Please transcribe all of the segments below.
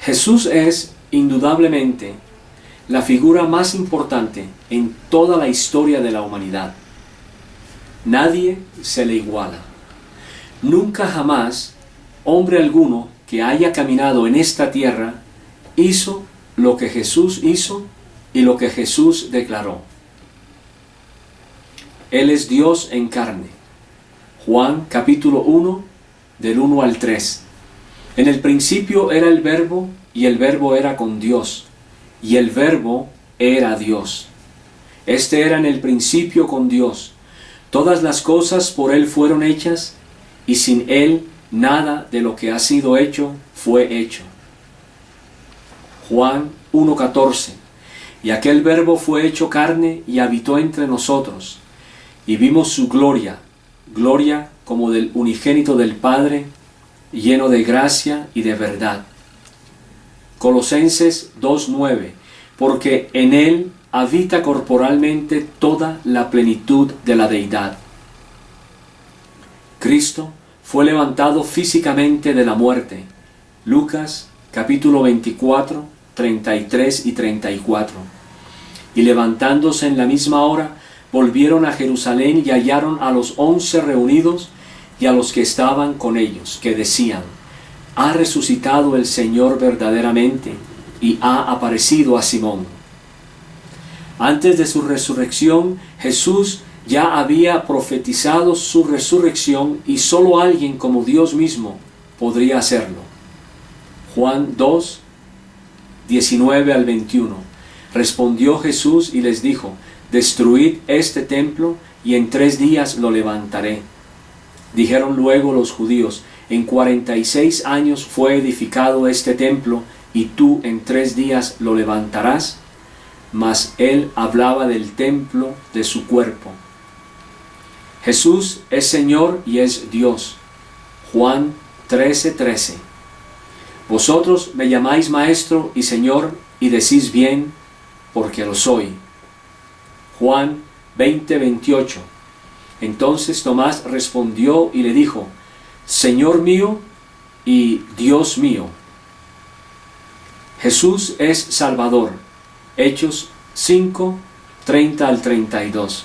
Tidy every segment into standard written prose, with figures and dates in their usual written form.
Jesús es, indudablemente, la figura más importante en toda la historia de la humanidad. Nadie se le iguala. Nunca jamás hombre alguno que haya caminado en esta tierra hizo lo que Jesús hizo y lo que Jesús declaró. Él es Dios en carne. Juan capítulo 1, del 1 al 3. En el principio era el Verbo, y el Verbo era con Dios, y el Verbo era Dios. Este era en el principio con Dios. Todas las cosas por Él fueron hechas, y sin Él nada de lo que ha sido hecho fue hecho. Juan 1:14. Y aquel Verbo fue hecho carne y habitó entre nosotros, y vimos su gloria, gloria como del unigénito del Padre, lleno de gracia y de verdad. Colosenses 2:9. Porque en Él habita corporalmente toda la plenitud de la deidad. Cristo fue levantado físicamente de la muerte. Lucas capítulo 24, 33 y 34. Y levantándose en la misma hora, volvieron a Jerusalén y hallaron a los 11 reunidos y a los que estaban con ellos, que decían: ha resucitado el Señor verdaderamente y ha aparecido a Simón. Antes de su resurrección, Jesús ya había profetizado su resurrección y solo alguien como Dios mismo podría hacerlo. Juan 2, 19 al 21. Respondió Jesús y les dijo: destruid este templo y en 3 días lo levantaré. Dijeron luego los judíos: en 46 años fue edificado este templo, y tú en 3 días lo levantarás. Mas él hablaba del templo de su cuerpo. Jesús es Señor y es Dios. Juan 13:13. Vosotros me llamáis Maestro y Señor, y decís bien, porque lo soy. Juan 20:28. Entonces Tomás respondió y le dijo: Señor mío y Dios mío. Jesús es Salvador. Hechos 5, 30 al 32.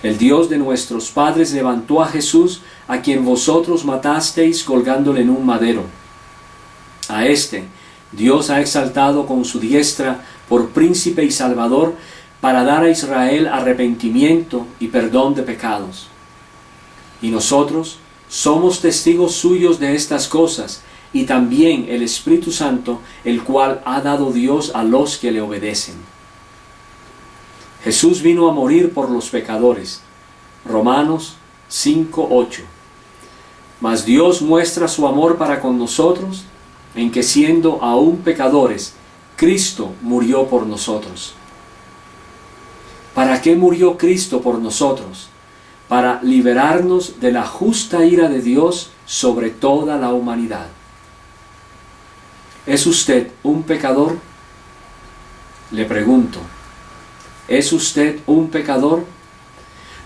El Dios de nuestros padres levantó a Jesús, a quien vosotros matasteis colgándole en un madero. A este Dios ha exaltado con su diestra por príncipe y salvador, para dar a Israel arrepentimiento y perdón de pecados. Y nosotros somos testigos suyos de estas cosas, y también el Espíritu Santo, el cual ha dado Dios a los que le obedecen. Jesús vino a morir por los pecadores. Romanos 5:8. Mas Dios muestra su amor para con nosotros, en que siendo aún pecadores, Cristo murió por nosotros. ¿Para qué murió Cristo por nosotros? Para liberarnos de la justa ira de Dios sobre toda la humanidad. ¿Es usted un pecador? Le pregunto, ¿es usted un pecador?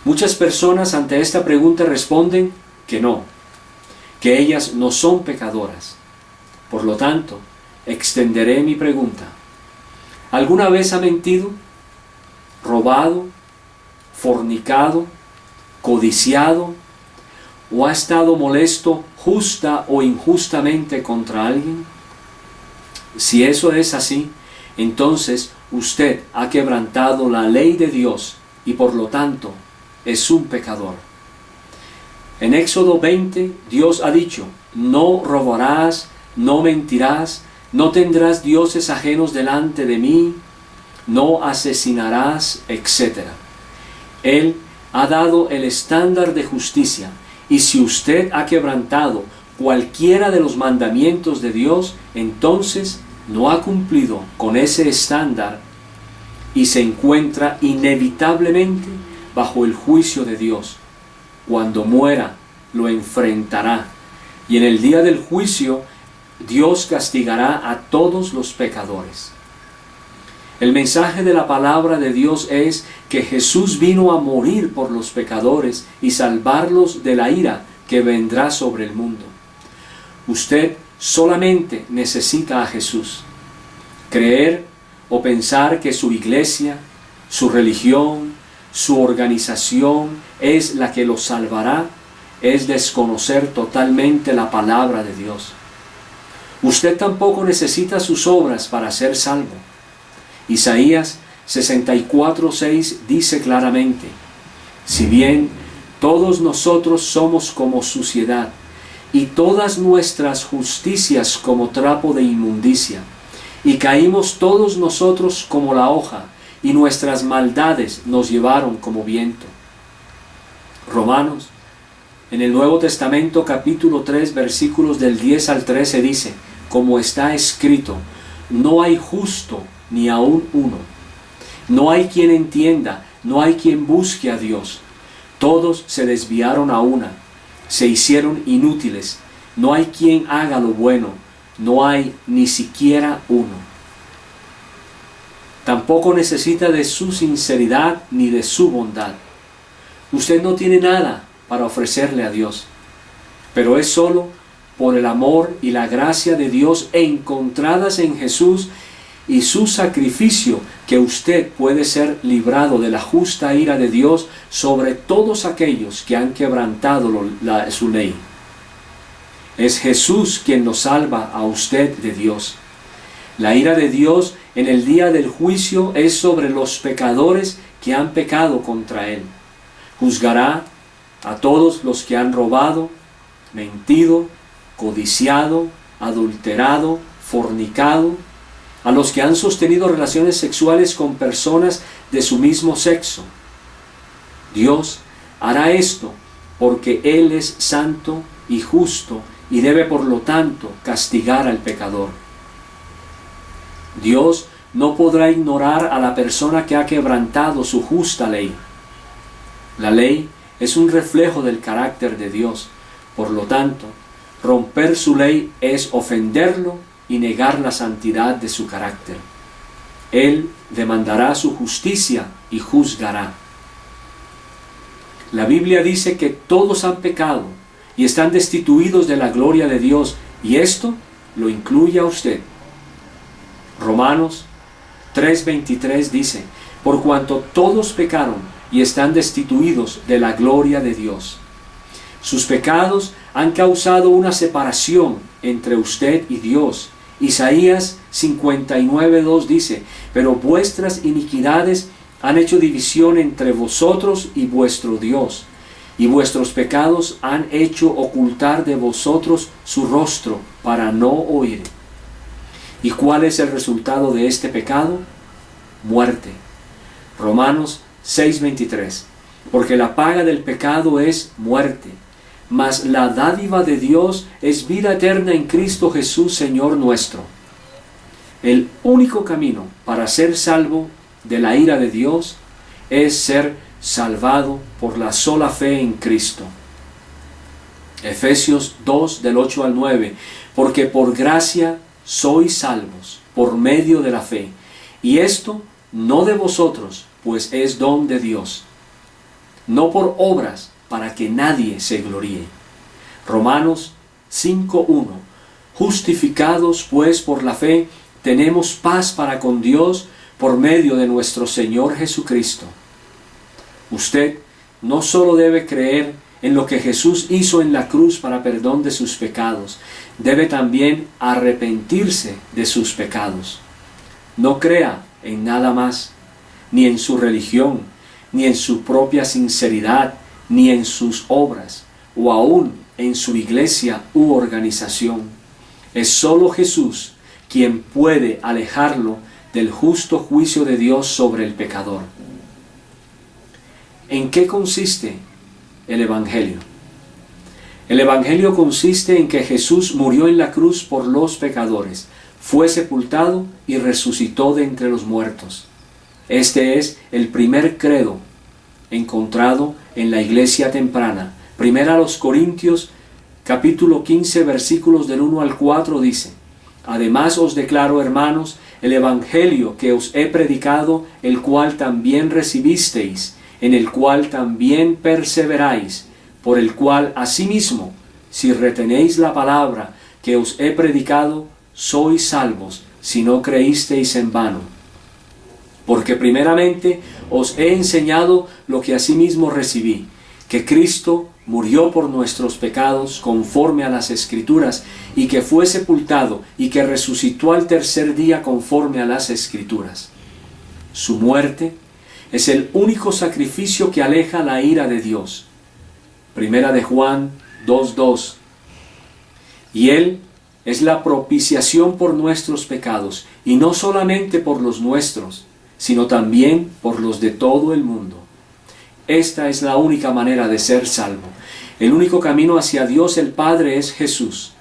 Muchas personas ante esta pregunta responden que no, que ellas no son pecadoras. Por lo tanto, extenderé mi pregunta. ¿Alguna vez ha mentido, robado, fornicado, codiciado, o ha estado molesto justa o injustamente contra alguien? Si eso es así, entonces usted ha quebrantado la ley de Dios y por lo tanto es un pecador. En Éxodo 20, Dios ha dicho: no robarás, no mentirás, no tendrás dioses ajenos delante de mí, no asesinarás, etc. Él ha dado el estándar de justicia, y si usted ha quebrantado cualquiera de los mandamientos de Dios, entonces no ha cumplido con ese estándar y se encuentra inevitablemente bajo el juicio de Dios. Cuando muera, lo enfrentará, y en el día del juicio, Dios castigará a todos los pecadores. El mensaje de la palabra de Dios es que Jesús vino a morir por los pecadores y salvarlos de la ira que vendrá sobre el mundo. Usted solamente necesita a Jesús. Creer o pensar que su iglesia, su religión, su organización es la que lo salvará, es desconocer totalmente la palabra de Dios. Usted tampoco necesita sus obras para ser salvo. Isaías 64:6 dice claramente: si bien todos nosotros somos como suciedad, y todas nuestras justicias como trapo de inmundicia, y caímos todos nosotros como la hoja, y nuestras maldades nos llevaron como viento. Romanos, en el Nuevo Testamento, capítulo 3, versículos del 10 al 13 dice: como está escrito, no hay justo ni aun uno. No hay quien entienda, no hay quien busque a Dios. Todos se desviaron a una, se hicieron inútiles. No hay quien haga lo bueno, no hay ni siquiera uno. Tampoco necesita de su sinceridad ni de su bondad. Usted no tiene nada para ofrecerle a Dios, pero es solo por el amor y la gracia de Dios encontradas en Jesús y su sacrificio que usted puede ser librado de la justa ira de Dios sobre todos aquellos que han quebrantado su ley. Es Jesús quien lo salva a usted de Dios. La ira de Dios en el día del juicio es sobre los pecadores que han pecado contra Él. Juzgará a todos los que han robado, mentido, codiciado, adulterado, fornicado, a los que han sostenido relaciones sexuales con personas de su mismo sexo. Dios hará esto porque Él es santo y justo y debe por lo tanto castigar al pecador. Dios no podrá ignorar a la persona que ha quebrantado su justa ley. La ley es un reflejo del carácter de Dios. Por lo tanto, romper su ley es ofenderlo y negar la santidad de su carácter. Él demandará su justicia y juzgará. La Biblia dice que todos han pecado y están destituidos de la gloria de Dios, y esto lo incluye a usted. Romanos 3:23 dice: por cuanto todos pecaron y están destituidos de la gloria de Dios. Sus pecados han causado una separación entre usted y Dios. Isaías 59:2 dice: pero vuestras iniquidades han hecho división entre vosotros y vuestro Dios, y vuestros pecados han hecho ocultar de vosotros su rostro para no oír. ¿Y cuál es el resultado de este pecado? Muerte. Romanos 6:23. Porque la paga del pecado es muerte, mas la dádiva de Dios es vida eterna en Cristo Jesús, Señor nuestro. El único camino para ser salvo de la ira de Dios es ser salvado por la sola fe en Cristo. Efesios 2, del 8 al 9. Porque por gracia sois salvos por medio de la fe, y esto no de vosotros, pues es don de Dios, no por obras, para que nadie se gloríe. Romanos 5:1. Justificados pues por la fe, tenemos paz para con Dios por medio de nuestro Señor Jesucristo. Usted no solo debe creer en lo que Jesús hizo en la cruz para perdón de sus pecados, debe también arrepentirse de sus pecados. No crea en nada más, ni en su religión, ni en su propia sinceridad, ni en sus obras, o aún en su iglesia u organización. Es solo Jesús quien puede alejarlo del justo juicio de Dios sobre el pecador. ¿En qué consiste el Evangelio? El Evangelio consiste en que Jesús murió en la cruz por los pecadores, fue sepultado y resucitó de entre los muertos. Este es el primer credo encontrado en la iglesia temprana. Primera a los Corintios, capítulo 15, versículos del 1 al 4 dice: además os declaro, hermanos, el Evangelio que os he predicado, el cual también recibisteis, en el cual también perseveráis, por el cual asimismo, si retenéis la palabra que os he predicado, sois salvos, si no creísteis en vano. Porque primeramente os he enseñado lo que asimismo recibí, que Cristo murió por nuestros pecados conforme a las Escrituras, y que fue sepultado, y que resucitó al tercer día conforme a las Escrituras. Su muerte es el único sacrificio que aleja la ira de Dios. Primera de Juan 2:2. Y Él es la propiciación por nuestros pecados, y no solamente por los nuestros, sino también por los de todo el mundo. Esta es la única manera de ser salvo. El único camino hacia Dios el Padre es Jesús.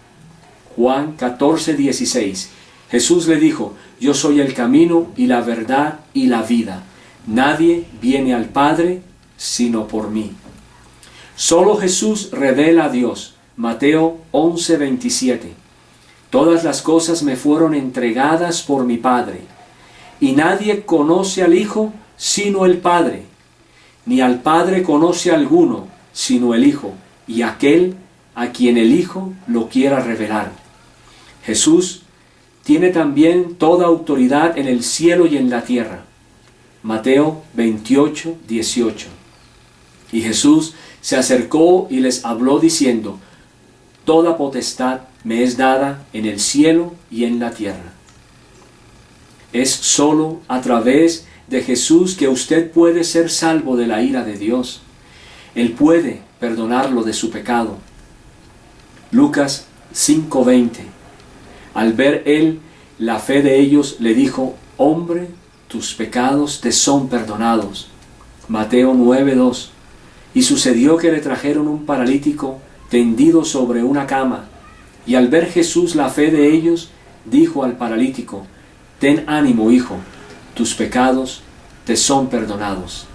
Juan 14:16. Jesús le dijo: yo soy el camino y la verdad y la vida. Nadie viene al Padre sino por mí. Solo Jesús revela a Dios. Mateo 11:27. Todas las cosas me fueron entregadas por mi Padre, y nadie conoce al Hijo sino el Padre, ni al Padre conoce alguno sino el Hijo, y aquel a quien el Hijo lo quiera revelar. Jesús tiene también toda autoridad en el cielo y en la tierra. Mateo 28:18. Y Jesús se acercó y les habló diciendo: toda potestad me es dada en el cielo y en la tierra. Es sólo a través de Jesús que usted puede ser salvo de la ira de Dios. Él puede perdonarlo de su pecado. Lucas 5:20. Al ver él la fe de ellos, le dijo: hombre, tus pecados te son perdonados. Mateo 9:2. Y sucedió que le trajeron un paralítico tendido sobre una cama, y al ver Jesús la fe de ellos, dijo al paralítico: ten ánimo, hijo, tus pecados te son perdonados.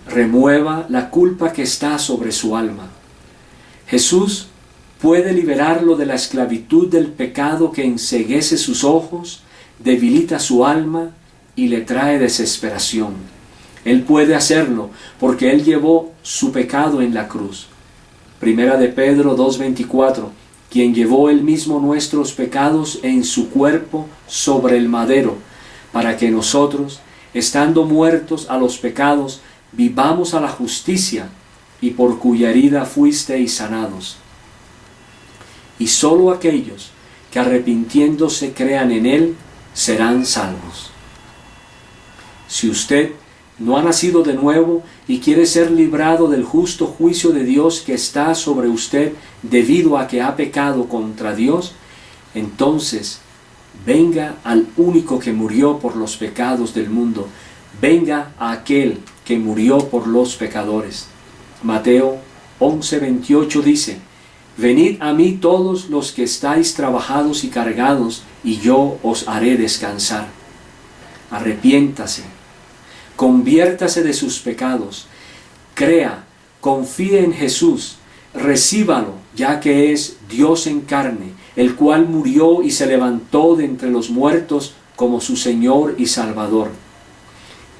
Remueva la culpa que está sobre su alma. Jesús puede liberarlo de la esclavitud del pecado que enceguece sus ojos, debilita su alma y le trae desesperación. Él puede hacerlo porque Él llevó su pecado en la cruz. Primera de Pedro 2:24, quien llevó Él mismo nuestros pecados en su cuerpo sobre el madero, para que nosotros, estando muertos a los pecados, vivamos a la justicia, y por cuya herida fuisteis sanados. Y sólo aquellos que arrepintiéndose crean en Él, serán salvos. Si usted no ha nacido de nuevo y quiere ser librado del justo juicio de Dios que está sobre usted debido a que ha pecado contra Dios, entonces venga al único que murió por los pecados del mundo. Venga a aquel que murió por los pecadores. Mateo 11:28 dice: venid a mí todos los que estáis trabajados y cargados, y yo os haré descansar. Arrepiéntase, conviértase de sus pecados, crea, confíe en Jesús, recíbalo, ya que es Dios en carne, el cual murió y se levantó de entre los muertos como su Señor y Salvador.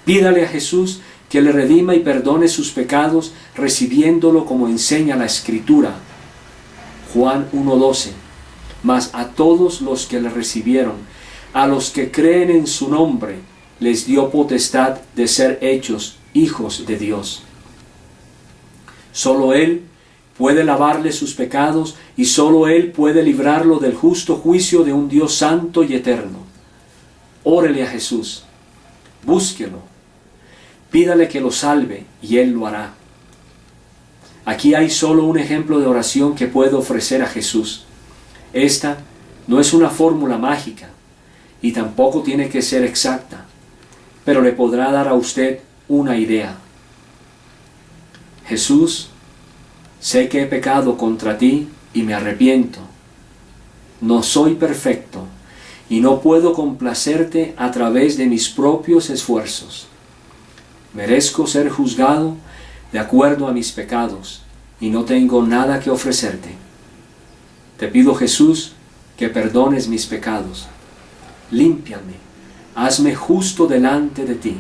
Pídale a Jesús que le redima y perdone sus pecados, recibiéndolo como enseña la Escritura. Juan 1:12. Mas a todos los que le recibieron, a los que creen en su nombre, les dio potestad de ser hechos hijos de Dios. Solo Él puede lavarle sus pecados, y solo Él puede librarlo del justo juicio de un Dios santo y eterno. Órele a Jesús, búsquelo, pídale que lo salve, y Él lo hará. Aquí hay solo un ejemplo de oración que puedo ofrecer a Jesús. Esta no es una fórmula mágica, y tampoco tiene que ser exacta, pero le podrá dar a usted una idea. Jesús, sé que he pecado contra ti y me arrepiento. No soy perfecto y no puedo complacerte a través de mis propios esfuerzos. Merezco ser juzgado de acuerdo a mis pecados y no tengo nada que ofrecerte. Te pido, Jesús, que perdones mis pecados. Límpiame, hazme justo delante de ti.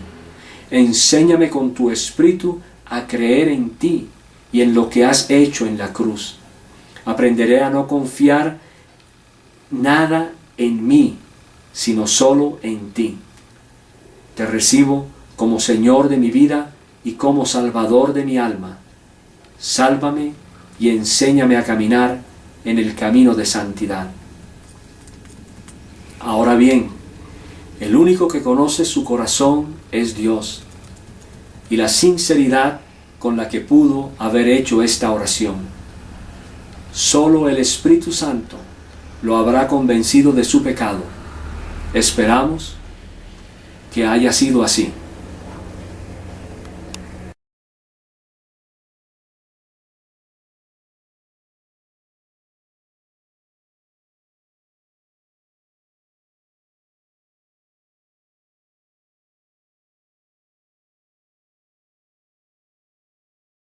Enséñame con tu Espíritu a creer en ti y en lo que has hecho en la cruz. Aprenderé a no confiar nada en mí, sino solo en ti. Te recibo como Señor de mi vida y como Salvador de mi alma. Sálvame y enséñame a caminar en el camino de santidad. Ahora bien, el único que conoce su corazón es Dios, y la sinceridad con la que pudo haber hecho esta oración. Solo el Espíritu Santo lo habrá convencido de su pecado. Esperamos que haya sido así.